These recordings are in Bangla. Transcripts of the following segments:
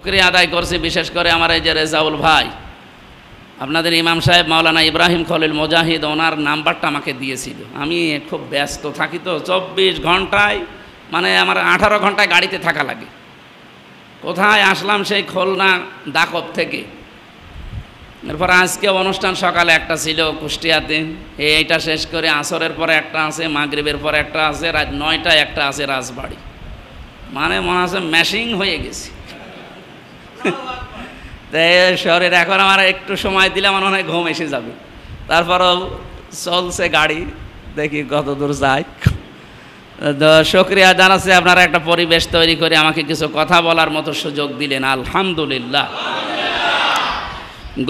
শুকরিয়া আদায় করছি, বিশেষ করে আমার এই যে রেজাউল ভাই, আপনাদের ইমাম সাহেব মাওলানা ইব্রাহিম খলিল মুজাহিদ, ওনার নাম্বারটা আমাকে দিয়েছিল। আমি খুব ব্যস্ত থাকি তো, 24 ঘন্টায় মানে আমার 18 ঘন্টায় গাড়িতে থাকা লাগে। কোথায় আসলাম, সেই খুলনা দাকব থেকে। এরপর আজকে অনুষ্ঠান সকালে একটা ছিল কুষ্টিয়াতে, এইটা শেষ করে আসরের পরে একটা আছে, মাগরিবের পরে একটা আছে, রাত 9টায় একটা আছে রাজবাড়ি। মানে মনে হচ্ছে ম্যাশিং হয়ে গেছি। শহরের এখন আমার একটু সময় দিলে আমার মনে হয় ঘুম এসে যাবে। তারপরও চলছে গাড়ি, দেখি কত দূর যায়। শুকরিয়া জানাচ্ছি, আপনারা একটা পরিবেশ তৈরি করে আমাকে কিছু কথা বলার মতো সুযোগ দিলেন, আলহামদুলিল্লাহ।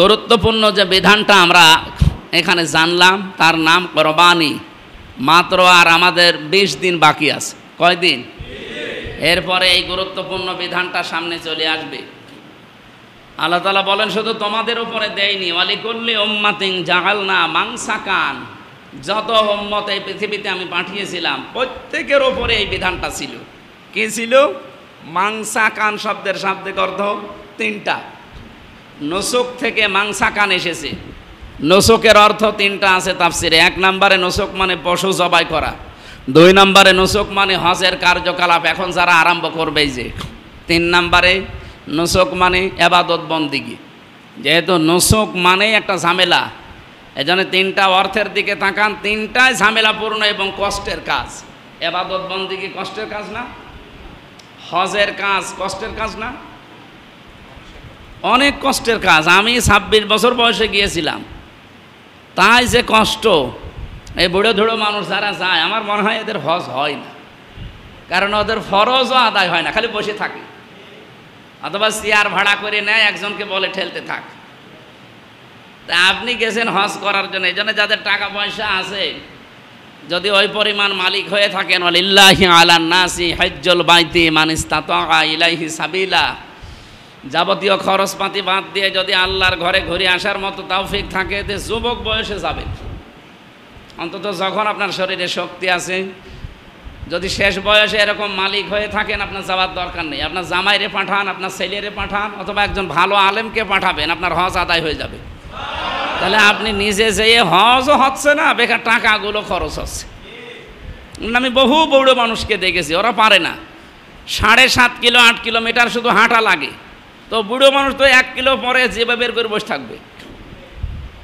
গুরুত্বপূর্ণ যে বিধানটা আমরা এখানে জানলাম, তার নাম কোরবানি। মাত্র আর আমাদের 20 দিন বাকি আছে। কয়দিন? এরপরে এই গুরুত্বপূর্ণ বিধানটা সামনে চলে আসবে। আল্লাহ তাআলা বলেন, শুধু তোমাদের উপরে দেয়নি, ওয়ালিকুল্লি উম্মাতিন জাআলনা মানসাকান, যত উম্মত এই পৃথিবীতে আমি পাঠিয়েছিলাম প্রত্যেকের ওপরে এই বিধানটা ছিল। কি ছিল? মানসাকান শব্দের শাব্দিক অর্থ 3টা। নুসুক থেকে মানসাকান এসেছে। নুসুকের অর্থ 3টা আছে তাফসিরে। 1 নম্বরে নুসুক মানে পশু জবাই করা। 2 নম্বরে নুসুক মানে হজের কার্যকলাপ, এখন যারা আরম্ভ করবে যে। 3 নম্বরে নুসুক মানে ইবাদত বন্দিগি। যেহেতু নুসুক মানেই একটা ঝামেলা, এজন্য 3টা অর্থের দিকে তাকান। 3টাই ঝামেলাপূর্ণ এবং কষ্টের কাজ। ইবাদত বন্দিগি কষ্টের কাজ না? হজের কাজ কষ্টের কাজ না? অনেক কষ্টের কাজ। আমি 26 বছর বয়সে গিয়েছিলাম, তাই যে কষ্ট। এই বুড়ো ধুড়ো মানুষ যারা যায়, আমার মনে হয় এদের হজ হয় না, কারণ ওদের ফরজও আদায় হয় না, খালি বসে থাকে। অথবা চেয়ার ভাড়া করে নেয়, একজনকে বলে ঠেলতে থাক। তা আপনি গেছেন হজ করার জন্য, এই জন্য যাদের টাকা পয়সা আছে, যদি ওই পরিমাণ মালিক হয়ে থাকেন, ওয়ালিল্লাহি আলান নাসি হজ্জুল বাইতি মান ইসতাতা ইলাইহি সাবিলা, যাবতীয় খরচপাতি বাদ দিয়ে যদি আল্লাহর ঘরে ঘুরে আসার মতো তৌফিক থাকে, তে যুবক বয়সে যাবেন। অন্তত যখন আপনার শরীরে শক্তি আছে। যদি শেষ বয়সে এরকম মালিক হয়ে থাকেন, আপনার যাওয়ার দরকার নেই। আপনার জামাইরে পাঠান, আপনার ছেলেরে পাঠান, অথবা একজন ভালো আলেমকে পাঠাবেন, আপনার হজ আদায় হয়ে যাবে। তাহলে আপনি নিজে যেয়ে হজও হচ্ছে না, বেকার টাকাগুলো খরচ হচ্ছে। আমি বহু বড় মানুষকে দেখেছি, ওরা পারে না। 7.5 কিলো 8 কিলোমিটার শুধু হাঁটা লাগে, তো বুড়ো মানুষ তো 1 কিলো পরে যেভাবে বের করে বসে থাকবে।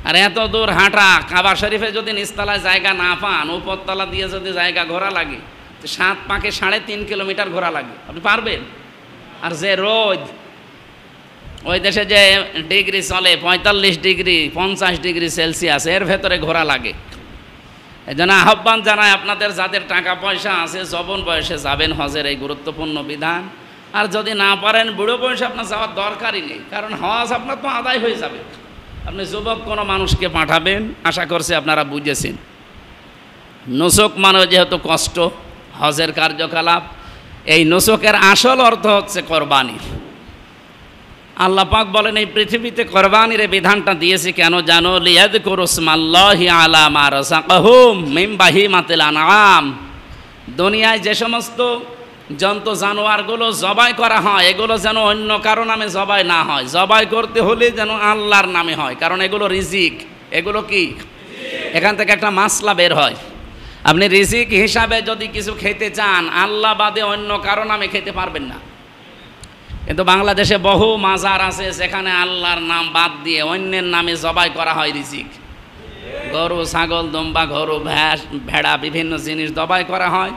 আর এত দূর হাঁটা, কাবা শরীফে যদি নিচতলায় জায়গা না পান, উপরতলা দিয়ে যদি জায়গা ঘোরা লাগে, তো 7 পাকে 3.5 কিলোমিটার ঘোরা লাগে। আপনি পারবেন? আর যে রোদ, ওই দেশে যে ডিগ্রি চলে 45 ডিগ্রি 50 ডিগ্রি সেলসিয়াস, এর ভেতরে ঘোরা লাগে। এই জন্য আহ্বান জানায় আপনাদের, যাদের টাকা পয়সা আছে, যৌবন বয়সে যাবেন হজের এই গুরুত্বপূর্ণ বিধান। আর যদি না পারেন, বুড়ো বয়সে আপনার যাওয়ার দরকারই নেই, কারণ হজ আপনার তো আদায় হয়ে যাবে। আপনি যুবক কোনো মানুষকে পাঠাবেন, আশা করছি আপনারা বুঝেছেন। নুসুক মানে যেহেতু কষ্ট, হজের কার্যকলাপ, এই নুসুকের আসল অর্থ হচ্ছে কোরবানি। আল্লাহ পাক বলেন, এই পৃথিবীতে কোরবানির বিধানটা দিয়েছি কেন জানো? লিয়াযকুরু ইসমাল্লাহি আলা মা রাযাকাহুম মিন বাহিমাতিল আনআম। দুনিয়ায় যে সমস্ত জন্তু জানোয়ারগুলো জবাই করা হয়, এগুলো যেন অন্য কারো নামে জবাই না হয়। জবাই করতে হলে যেন আল্লাহর নামে হয়, কারণ এগুলো রিজিক। এগুলো কি? এখান থেকে একটা মাসলা বের হয়। আপনি রিজিক হিসাবে যদি কিছু খেতে চান, আল্লাহ বাদে অন্য কারো নামে খেতে পারবেন না। কিন্তু বাংলাদেশে বহু মাজার আছে যেখানে আল্লাহর নাম বাদ দিয়ে অন্যের নামে জবাই করা হয় রিজিক। গরু, ছাগল, দুম্বা, গরু, ভেড়া, বিভিন্ন জিনিস জবাই করা হয়,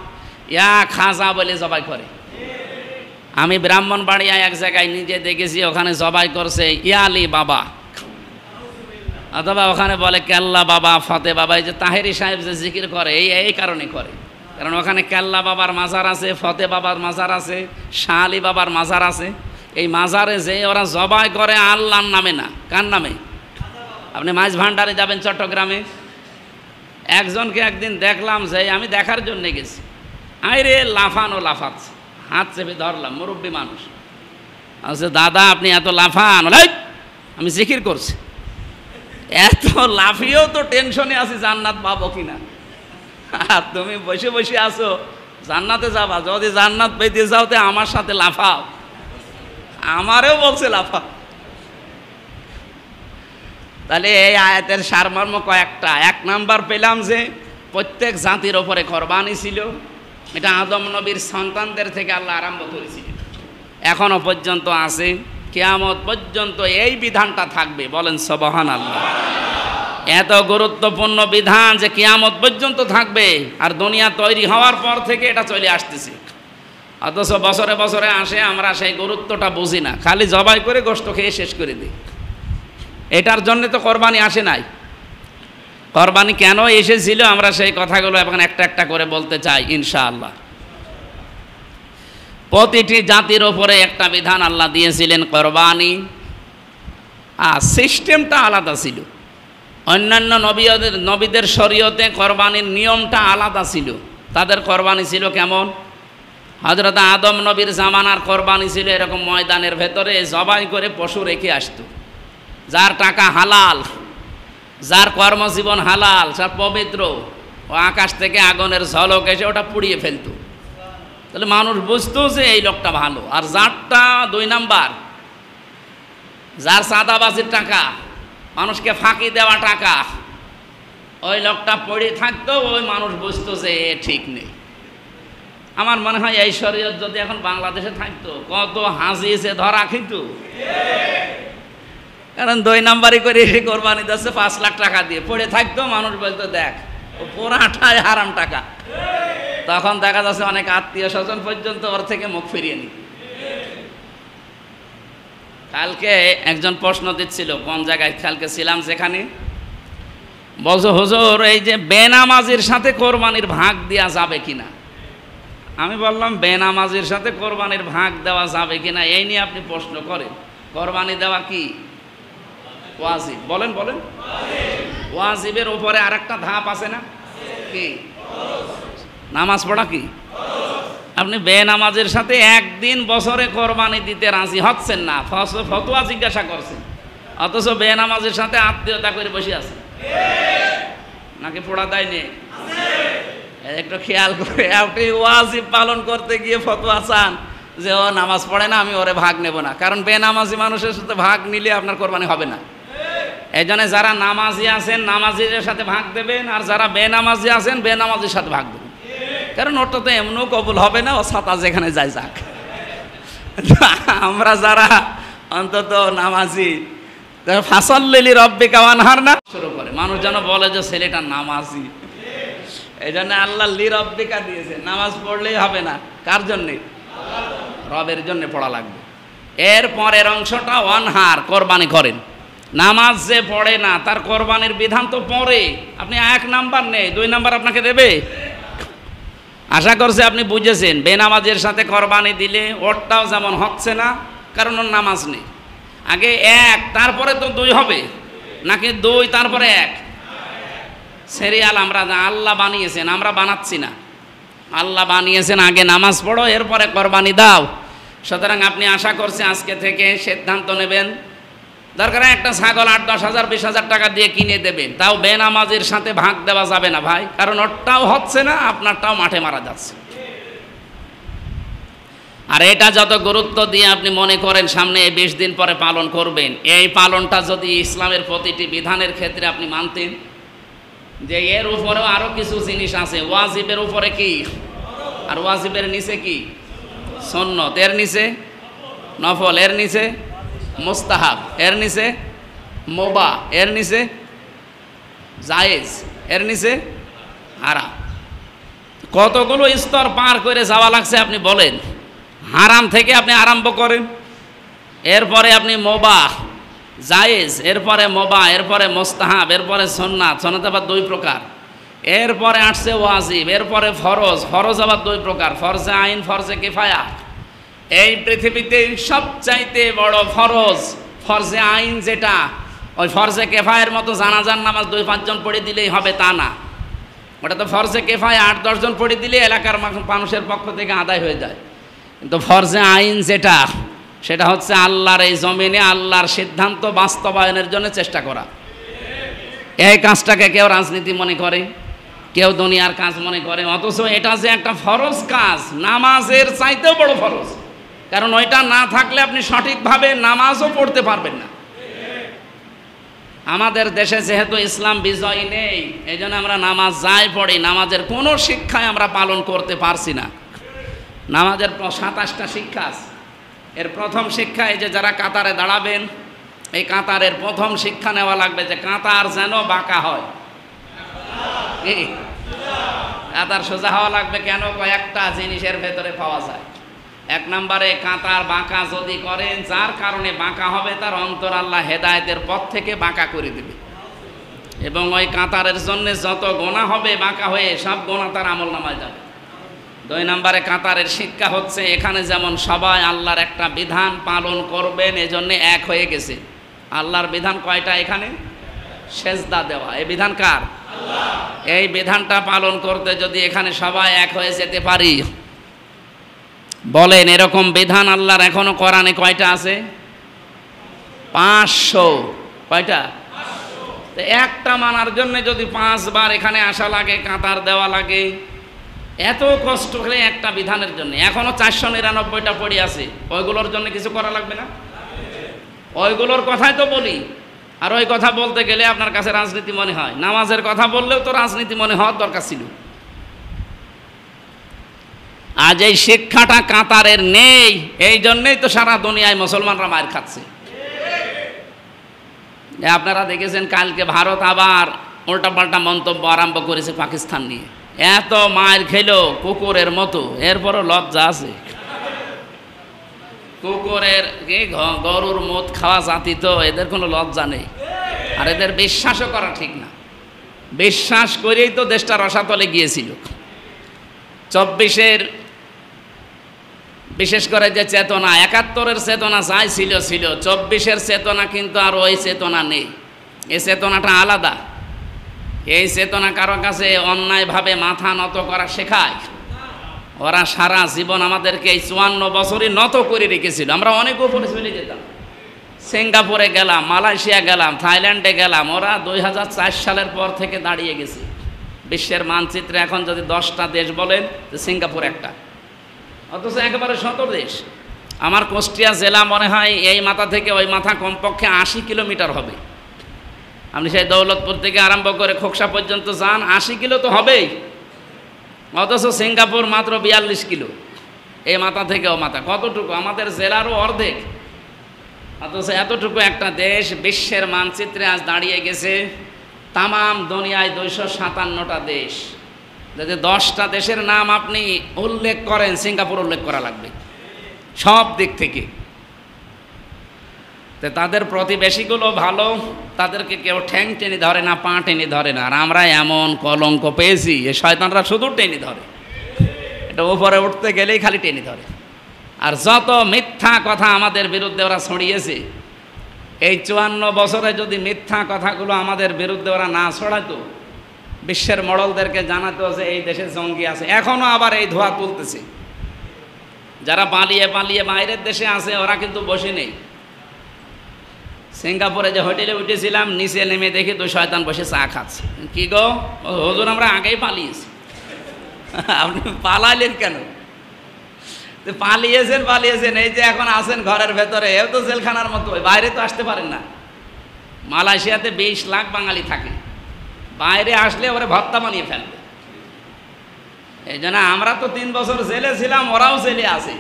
ইয়া খাজা বলে জবাই করে। আমি ব্রাহ্মণবাড়িয়ায় এক জায়গায় নিজে দেখেছি, ওখানে জবাই করছে ইয়ালি বাবা, অথবা ওখানে বলে কেল্লা বাবা, ফতে বাবা। এই যে তাহেরি সাহেব যে জিকির করে, এই কারণে করে, কারণ ওখানে কেল্লা বাবার মাজার আছে, ফতে বাবার মাজার আছে, শাহ আলী বাবার মাজার আছে। এই মাজারে যে ওরা জবাই করে আল্লাহর নামে না, কার নামে? আপনি মাছ ভান্ডারে যাবেন চট্টগ্রামে, একজনকে একদিন দেখলাম, যে আমি দেখার জন্য গেছি, আরে লাফানো লাফাচ্ছে, হাত চেপে ধরলাম, মুরব্বী মানুষ। আচ্ছা দাদা আপনি এত লাফান? আমি জিকির করছি। এত লাফিয়েও তো টেনশনে আছি জান্নাত পাবো কিনা। আর তুমি বসে বসে আসো, জান্নাতে যাবা, যদি জান্নাত পেতে যাও তো আমার সাথে লাফাও। আমারও বলছে লাফা। তাহলে এই আয়াতের সারমর্ম কয়েকটা। এক নাম্বার পেলাম যে প্রত্যেক জাতির ওপরে কোরবানি ছিল, এটা আদম নবীর সন্তানদের থেকে আল্লাহ আরম্ভ করেছিলেন, এখনো পর্যন্ত আছে, কিয়ামত পর্যন্ত এই বিধানটা থাকবে। বলেন সুবহানাল্লাহ। এত গুরুত্বপূর্ণ বিধান যে কিয়ামত পর্যন্ত থাকবে, আর দুনিয়া তৈরি হওয়ার পর থেকে এটা চলে আসতেছে। অথচ বছরে বছরে আসে, আমরা সেই গুরুত্বটা বুঝি না, খালি জবাই করে গোশত খেয়ে শেষ করে দিই। এটার জন্য তো কোরবানি আসে নাই। কোরবানি কেন এসেছিল আমরা সেই কথাগুলো এখন একটা একটা করে বলতে চাই ইনশাআল্লাহ। প্রতিটি জাতির ওপরে একটা বিধান আল্লাহ দিয়েছিলেন কোরবানি, আর সিস্টেমটা আলাদা ছিল। অন্যান্য নবীদের শরীয়তে কোরবানির নিয়মটা আলাদা ছিল। তাদের কোরবানি ছিল কেমন? হযরত আদম নবীর জামানার কোরবানি ছিল এরকম ময়দানের ভেতরে জবাই করে পশু রেখে আসতো। যার টাকা হালাল, যার কর্মজীবন হালাল, যার পবিত্র, ও আকাশ থেকে আগুনের ঝলক এসে ওটা পুড়িয়ে ফেলতো। তাহলে মানুষ বুঝতো যে এই লোকটা ভালো। আর যারটা দুই নাম্বার, যার চাঁদাবাজির টাকা, মানুষকে ফাঁকি দেওয়া টাকা, ওই লোকটা পড়ে থাকতো, ওই মানুষ বুঝতো যে এ ঠিক নেই। আমার মনে হয় এই শরীয়ত যদি এখন বাংলাদেশে থাকতো, কত হাজি এসে ধরা খেত। কারণ দুই নাম্বারই করে এসে কোরবানি দিচ্ছে 5 লাখ টাকা দিয়ে, পড়ে থাকতো, মানুষ বলতো দেখ ও পুরাটাই হারাম টাকা। তখন দেখা যাচ্ছে অনেক আত্মীয় স্বজন পর্যন্ত ওর থেকে মুখ ফিরিয়ে নি। কালকে একজন প্রশ্ন দিচ্ছিল, কোন জায়গায় কালকে ছিলাম যেখানে, বলছো হুজুর এই যে বেনামাজির সাথে কোরবানির ভাগ দেওয়া যাবে কিনা। আমি বললাম বেনামাজির সাথে কোরবানির ভাগ দেওয়া যাবে কিনা এই নিয়ে আপনি প্রশ্ন করেন। কোরবানি দেওয়া কি ওয়াজিব? বলেন বলেন। ওয়াজিবের উপরে আরেকটা ধাপ আছে না, কি? নামাজ পড়া কি? আপনি বেনামাজের সাথে একদিন বছরে কোরবানি দিতে রাজি হচ্ছেন না, ফতোয়া জিজ্ঞাসা করছেন, অথচ বেনামাজের সাথে আত্মীয়তা করে বসে আছেন, নাকি পোড়া দেয় নেই? একটু খেয়াল করে, আপনি ওয়াজিব পালন করতে গিয়ে ফতোয়া চান যে ও নামাজ পড়ে না, আমি ওরে ভাগ নেব না। কারণ বেনামাজি মানুষের সাথে ভাগ নিলে আপনার কোরবানি হবে না। এই জন্য যারা নামাজি আছেন নামাজিদের সাথে ভাগ দেবেন, আর যারা বেনামাজি আছেন বেনামাজির সাথে ভাগ দেবেন। কারণ ওটা তো এমনও কবুল হবে না, ও ছাতা যেখানে যায় যাক। আমরা যারা অন্তত নামাজি, ফাসাল্লি রব্বিকা ওয়ানহার না শুরু করে, মানুষ যেন বলে যে ছেলেটা নামাজি। এই জন্য আল্লাহ লি রব্বিকা দিয়েছে, নামাজ পড়লেই হবে না। কার জন্যে? রবের জন্য পড়া লাগবে। এর পরের অংশটা ওয়ানহার, কোরবানি করেন। নামাজ যে পড়ে না তার কোরবানির বিধান তো পড়ে, আপনি 1 নাম্বার নেই, 2 নাম্বার আপনাকে দেবে। আশা করছে আপনি বুঝেছেন, বেনামাজের সাথে কোরবানি দিলে ওরটাও যেমন হচ্ছে না, কারণ ওর নামাজ নেই। আগে 1 তারপরে তো 2 হবে, নাকি 2 তারপরে 1? সিরিয়াল আমরা আল্লাহ বানিয়েছেন, আমরা বানাচ্ছি না। আল্লাহ বানিয়েছেন আগে নামাজ পড়ো, এরপরে কোরবানি দাও। সুতরাং আপনি আশা করছি আজকে থেকে সিদ্ধান্ত নেবেন, দরকার একটা ছাগল 8-10 হাজার 20 হাজার টাকা দিয়ে কিনে দেবেন, তাও বেনামাজের সাথে ভাগ দেওয়া যাবে না ভাই, কারণ ওরটাও হচ্ছে না, আপনারটাও মাঠে মারা যাচ্ছে। আর এটা যত গুরুত্ব দিয়ে আপনি মনে করেন সামনে 20 দিন পরে পালন করবেন, এই পালনটা যদি ইসলামের প্রতিটি বিধানের ক্ষেত্রে আপনি মানতেন যে এর উপরেও আরো কিছু জিনিস আছে, ওয়াজিবের উপরে কি, আর ওয়াজিবের নিচে কি সুন্নত, এর নিচে নফল, এর নিচে মুস্তাহাব, এর নিচে মুবাহ, এর নিচে জায়েজ, এর নিচে হারাম। কতগুলো স্তর পার করে যাওয়া লাগছে আপনি বলেন। হারাম থেকে আপনি আরম্ভ করেন, এরপরে আপনি মুবাহ, জায়েজ, এরপরে মুবাহ, এরপরে মুস্তাহাব, এরপরে সুন্নাত, সুন্নাত আবার 2 প্রকার, এরপরে আসছে ওয়াজিব, এরপরে ফরজ, ফরজ আবার 2 প্রকার, ফরজে আইন, ফরজে কিফায়া। এই পৃথিবীতে সবচাইতে বড় ফরজ ফরজে আইন, যেটা ওই ফরজে কিফায়ার মতো জানাজার নামাজ 2-5 জন পড়ে দিলেই হবে তা না, ওটা তো ফরজে কিফায়া 8-10 জন পড়ে দিলে এলাকার মানুষের পক্ষ থেকে আদায় হয়ে যায়। কিন্তু ফরজে আইন যেটা, সেটা হচ্ছে আল্লাহর এই জমিনে আল্লাহর সিদ্ধান্ত বাস্তবায়নের জন্য চেষ্টা করা। এই কাজটাকে কেউ রাজনীতি মনে করে, কেউ দুনিয়ার কাজ মনে করে, অথচ এটা যে একটা ফরজ কাজ, নামাজের চাইতেও বড় ফরজ। কারণ ওইটা না থাকলে আপনি সঠিকভাবে নামাজও পড়তে পারবেন না। আমাদের দেশে যেহেতু ইসলাম বিজয় নেই, এই জন্য আমরা নামাজ যাই পড়ি, নামাজের কোনো শিক্ষায় আমরা পালন করতে পারছি না। নামাজের 27টা শিক্ষা আছে। এর প্রথম শিক্ষা এই যে যারা কাতারে দাঁড়াবেন, এই কাতারের প্রথম শিক্ষা নেওয়া লাগবে যে কাতার যেন বাঁকা হয়। কাতার সোজা হওয়া লাগবে কেন? কয়েকটা জিনিসের ভেতরে পাওয়া যায়। এক নম্বরে, কাতার বাঁকা যদি করেন, যার কারণে বাঁকা হবে তার অন্তর আল্লাহ হেদায়েতের পথ থেকে বাঁকা করে দেবে, এবং ওই কাতারের জন্য যত গোনা হবে বাঁকা হয়ে, সব গোনা তার আমল নামায় যাবে। 2 নম্বরে, কাতারের শিক্ষা হচ্ছে এখানে যেমন সবাই আল্লাহর একটা বিধান পালন করবেন, এজন্য এক হয়ে গেছে। আল্লাহর বিধান কয়টা এখানে? সেজদা দেওয়া। এই বিধান কার? এই বিধানটা পালন করতে যদি এখানে সবাই এক হয়ে যেতে পারি, বলেন এরকম বিধান আল্লাহর এখনো কোরআনে কয়টা আছে? 500। কয়টা? তো একটা মানার জন্য যদি 5 বার এখানে আসা লাগে, কাতার দেওয়া লাগে, এত কষ্ট করে একটা বিধানের জন্য, এখনো 499টা পড়ে আছে, ওইগুলোর জন্য কিছু করা লাগবে না? ওইগুলোর কথাই তো বলি। আর ওই কথা বলতে গেলে আপনার কাছে রাজনীতি মনে হয়, নামাজের কথা বললেও তো রাজনীতি মনে হওয়ার দরকার ছিল। আজ এই শিক্ষাটা কাতারের নেই, এই জন্যই তো সারা দুনিয়ায় মুসলমানরা মার খাচ্ছে। আপনারা দেখেছেন কালকে ভারত আবার উল্টাপাল্টা মন্তব্য আরম্ভ করেছে পাকিস্তান নিয়ে। এত মার খেলো কুকুরের মতো, এরপরও লজ্জা আছে? কুকুরের গরুর মদ খাওয়া জাতি তো, এদের কোনো লজ্জা নেই। আর এদের বিশ্বাসও করা ঠিক না। বিশ্বাস করেই তো দেশটা রসাতলে গিয়েছিল। 24-এর বিশেষ করে যে চেতনা, 71-এর চেতনা যাই ছিল, 24-এর চেতনা কিন্তু আর ওই চেতনা নেই। এই চেতনাটা আলাদা। এই চেতনা কারো কাছে অন্যায়ভাবে মাথা নত করা শেখায়। ওরা সারা জীবন আমাদেরকে এই 54 বছরই নত করে রেখেছিল। আমরা অনেক উপরে চলে যেতাম, সিঙ্গাপুরে গেলাম, মালয়েশিয়া গেলাম, থাইল্যান্ডে গেলাম। ওরা 2004 সালের পর থেকে দাঁড়িয়ে গেছে বিশ্বের মানচিত্রে। এখন যদি 10টা দেশ বলেন, তো সিঙ্গাপুর একটা, অথচ একেবারে 100 দেশ। আমার কুষ্টিয়া জেলা মনে হয় এই মাথা থেকে ওই মাথা কমপক্ষে 80 কিলোমিটার হবে। আপনি সেই দৌলতপুর থেকে আরম্ভ করে খোকসা পর্যন্ত যান, 80 কিলো তো হবেই, অথচ সিঙ্গাপুর মাত্র 42 কিলো। এই মাথা থেকে ও মাথা কতটুকু? আমাদের জেলারও অর্ধেক। অথচ এতটুকু একটা দেশ বিশ্বের মানচিত্রে আজ দাঁড়িয়ে গেছে। তামাম দুনিয়ায় 257টা দেশ। যদি 10টা দেশের নাম আপনি উল্লেখ করেন, সিঙ্গাপুর উল্লেখ করা লাগবে সব দিক থেকে। তো তাদের প্রতিবেশীগুলো ভালো, তাদেরকে কেউ ঠ্যাং টেনে ধরে না, পা টেনে ধরে না। আর আমরা এমন কলঙ্ক পেয়েছি, এই শয়তানরা শুধু টেনে ধরে, এটা উপরে উঠতে গেলেই খালি টেনে ধরে। আর যত মিথ্যা কথা আমাদের বিরুদ্ধে ওরা ছড়িয়েছে, এই 54 বছরে যদি মিথ্যা কথাগুলো আমাদের বিরুদ্ধে ওরা না ছড়াতো, বিশ্বের মডলদেরকে জানাতো যে এই দেশে জঙ্গি আছে, এখনও আবার এই ধোয়া তুলতেছে। যারা পালিয়ে পালিয়ে বাইরের দেশে আছে, ওরা কিন্তু বসে নেই। সিঙ্গাপুরে যে হোটেলে উঠেছিলাম, নিচে নেমে দেখি 2 শয়তান বসে চা খাচ্ছে। কি গো হুজুর, আমরা আগেই পালিয়েছি। আপনি পালাইলেন কেন? পালিয়েছেন, এই যে এখন আছেন ঘরের ভেতরে, এও তো জেলখানার মতো, বাইরে তো আসতে পারেন না। মালয়েশিয়াতে 20 লাখ বাঙালি থাকে, বাইরে আসলে ওরা ভর্তা বানিয়ে ফেলবে। এই জন্য আমরা তো 3 বছর জেলে ছিলাম, ওরাও জেলে আছে।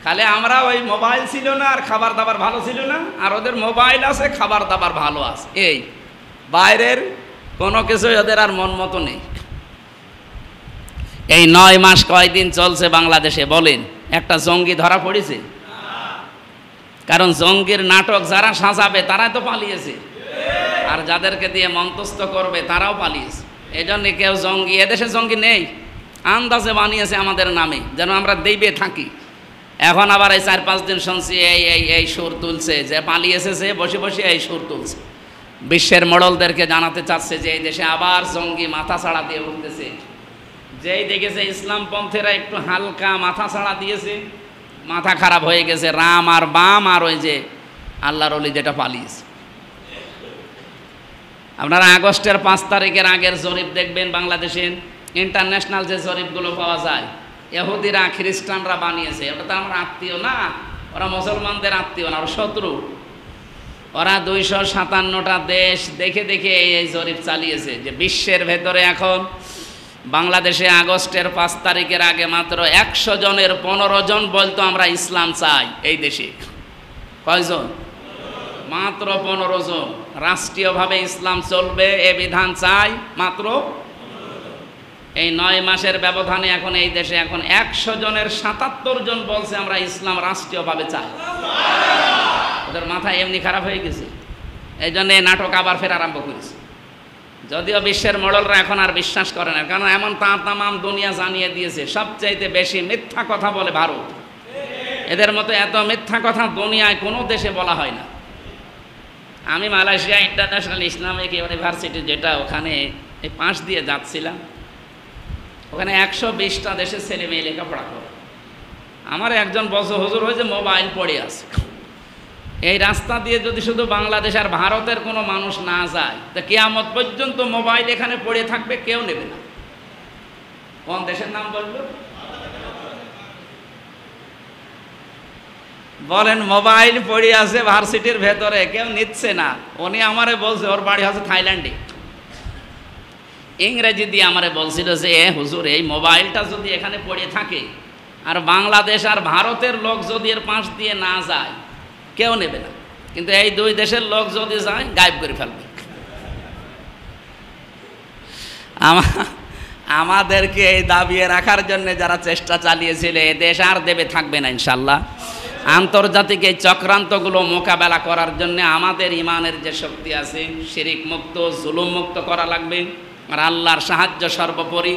খালি আমরা ওই মোবাইল ছিল না আর খাবার দাবার ভালো ছিল না, আর ওদের মোবাইল আছে, খাবার দাবার ভালো আছে। এই বাইরের কোনো কিছুই ওদের আর মন মতো নেই। এই 9 মাস কয়দিন চলছে বাংলাদেশে বলেন, একটা জঙ্গি ধরা পড়েছে? কারণ জঙ্গির নাটক যারা সাজাবে তারাই তো পালিয়েছে, আর যাদেরকে দিয়ে মন্তস্থ করবে তারাও পালিয়েছে। এই জন্য কেউ জঙ্গি, এদেশে জঙ্গি নেই, আন্দাজে বানিয়েছে আমাদের নামে, যেন আমরা দেবে থাকি। এখন আবার এই 4-5 দিন শুনছি এই সুর তুলছে যে পালিয়েছে, সে বসে বসে এই সুর তুলছে। বিশ্বের মডলদেরকে জানাতে চাচ্ছে যে এই দেশে আবার জঙ্গি মাথা ছাড়া দিয়ে উঠতেছে। যেই দেখেছে ইসলাম পন্থীরা একটু হালকা মাথা ছাড়া দিয়েছে, মাথা খারাপ হয়ে গেছে। রাম আর বাম আর ওই যে আল্লাহর ওলি যেটা পালিয়েছে। আপনারা আগস্টের 5 তারিখের আগের জরিপ দেখবেন, বাংলাদেশের ইন্টারন্যাশনাল যে জরিপগুলো পাওয়া যায়, ইহুদিরা খ্রিস্টানরা বানিয়েছে, ওটা তো আমার আত্মীয় না, ওরা মুসলমানদের আত্মীয় না, ওরা শত্রু। ওরা 257টা দেশ দেখে দেখে এই জরিপ চালিয়েছে যে বিশ্বের ভেতরে এখন বাংলাদেশে আগস্টের 5 তারিখের আগে মাত্র 100 জনের 15 জন বলতো আমরা ইসলাম চাই এই দেশে। কয়জন? মাত্র 15 জন। রাষ্ট্রীয়ভাবে ইসলাম চলবে এ বিধান চাই মাত্র। এই 9 মাসের ব্যবধানে এখন এই দেশে এখন 100 জনের 77 জন বলছে আমরা ইসলাম রাষ্ট্রীয়ভাবে চাই। ওদের মাথা এমনি খারাপ হয়ে গেছে, এই জন্য এই নাটক আবার ফের আরম্ভ করেছে। যদিও বিশ্বের মোড়লরা এখন আর বিশ্বাস করে না, কারণ এমন তামাম দুনিয়া জানিয়ে দিয়েছে সবচাইতে বেশি মিথ্যা কথা বলে ভারত। এদের মতো এত মিথ্যা কথা দুনিয়ায় কোনো দেশে বলা হয় না। আমি মালয়েশিয়া ইন্টারন্যাশনাল ইসলামিক ইউনিভার্সিটি, যেটা ওখানে এই পাশ দিয়ে যাচ্ছিলাম, ওখানে 120টা দেশের ছেলে মেয়ে লেখাপড়া করে। আমার একজন বছর হুজুর হয়েছে মোবাইল পড়ে আছে। এই রাস্তা দিয়ে যদি শুধু বাংলাদেশ আর ভারতের কোনো মানুষ না যায়, তা কিয়ামত পর্যন্ত মোবাইল এখানে পড়ে থাকবে, কেউ নেবে না। কোন দেশের নাম বললো? বলেন, মোবাইল পড়ে আছে ভার্সিটির ভেতরে, কেউ নিচ্ছে না। উনি আমারে বলছে, ওর বাড়ি হচ্ছে থাইল্যান্ডে, ইংরেজি দিয়ে আমারে বলছিল যে হুজুর এই মোবাইলটা যদি এখানে পড়ে থাকে আর বাংলাদেশ আর ভারতের লোক যদি এর পাশ দিয়ে না যায়, কেউ নেবে না, কিন্তু এই 2 দেশের লোক যদি যায় গায়েব করে ফেলবে। আমাদেরকে এই দাবিয়ে রাখার জন্য যারা চেষ্টা চালিয়েছিল, এ দেশ আর দেবে থাকবে না ইনশাল্লাহ। আন্তর্জাতিক এই চক্রান্তগুলো মোকাবেলা করার জন্য আমাদের ইমানের যে শক্তি আছে, শিরিক মুক্ত, জুলুম মুক্ত করা লাগবে। আর আল্লাহর সাহায্য সর্বোপরি।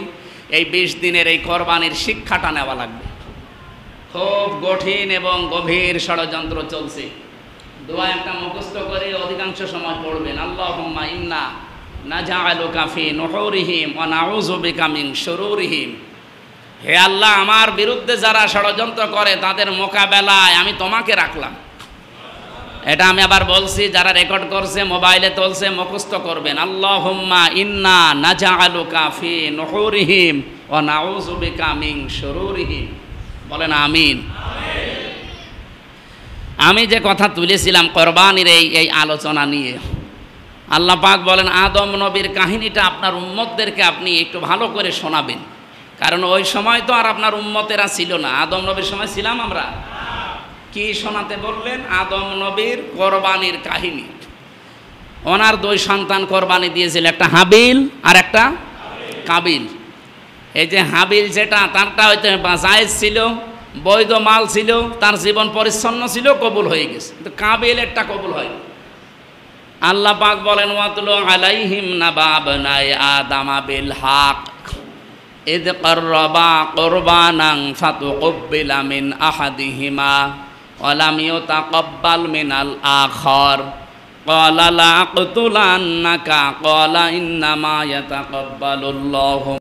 এই 20 দিনের এই কোরবানির শিক্ষাটা নেওয়া লাগবে। খুব কঠিন এবং গভীর ষড়যন্ত্র চলছে। দোয়া একটা মুখস্থ করে অধিকাংশ সময় পড়বেন, আল্লাহুম্মা ইন্না নাজআলুকা ফি নুহুরিহিম ওয়া নাউযু বিকা মিন শুরুরিহিম। হে আল্লাহ, আমার বিরুদ্ধে যারা ষড়যন্ত্র করে তাদের মোকাবেলায় আমি তোমাকে রাখলাম। এটা আমি আবার বলছি, যারা রেকর্ড করছে, মোবাইলে তুলছে, মুখস্থ করবেন, আল্লাহুম্মা ইন্না নাজআলুকা ফি নুহুরিহিম ওয়া নাউযু বিকা মিন শুরুরিহিম। বলেন আমিন। আমি যে কথা তুলেছিলাম কোরবানির এই আলোচনা নিয়ে, আল্লাহ পাক বলেন আদম নবীর কাহিনীটা আপনার উম্মতদেরকে আপনি একটু ভালো করে শোনাবেন, কারণ ওই সময় তো আর আপনার উম্মতেরা ছিল না, আদম নবীর সময় ছিলাম আমরা। কি শোনাতে বললেন? আদম নবীর কোরবানির কাহিনী। ওনার 2 সন্তান কোরবানি দিয়েছিল, একটা হাবিল আর একটা কাবিল। এই যে হাবিল, যেটা তারটা হয়তো জায়েজ ছিল, বৈধ মাল ছিল, তার জীবন পরিচ্ছন্ন ছিল, কবুল হয়ে গেছে, কিন্তু কাবিল একটা কবুল হয়। আল্লাহ পাক বলেন ওয়াতলু আলাইহিম নাবা বনাই আদামা বিল হক ইদ করবা কুরবানান ফাতুকবিলা মিন আহাদিহিমা ওয়া লাম ইউতাকাব্বাল মিনাল আখার ক্বালা লা আকতুলান্নাকা ক্বালা ইন্নামা ইয়াতাকাব্বালুল্লাহু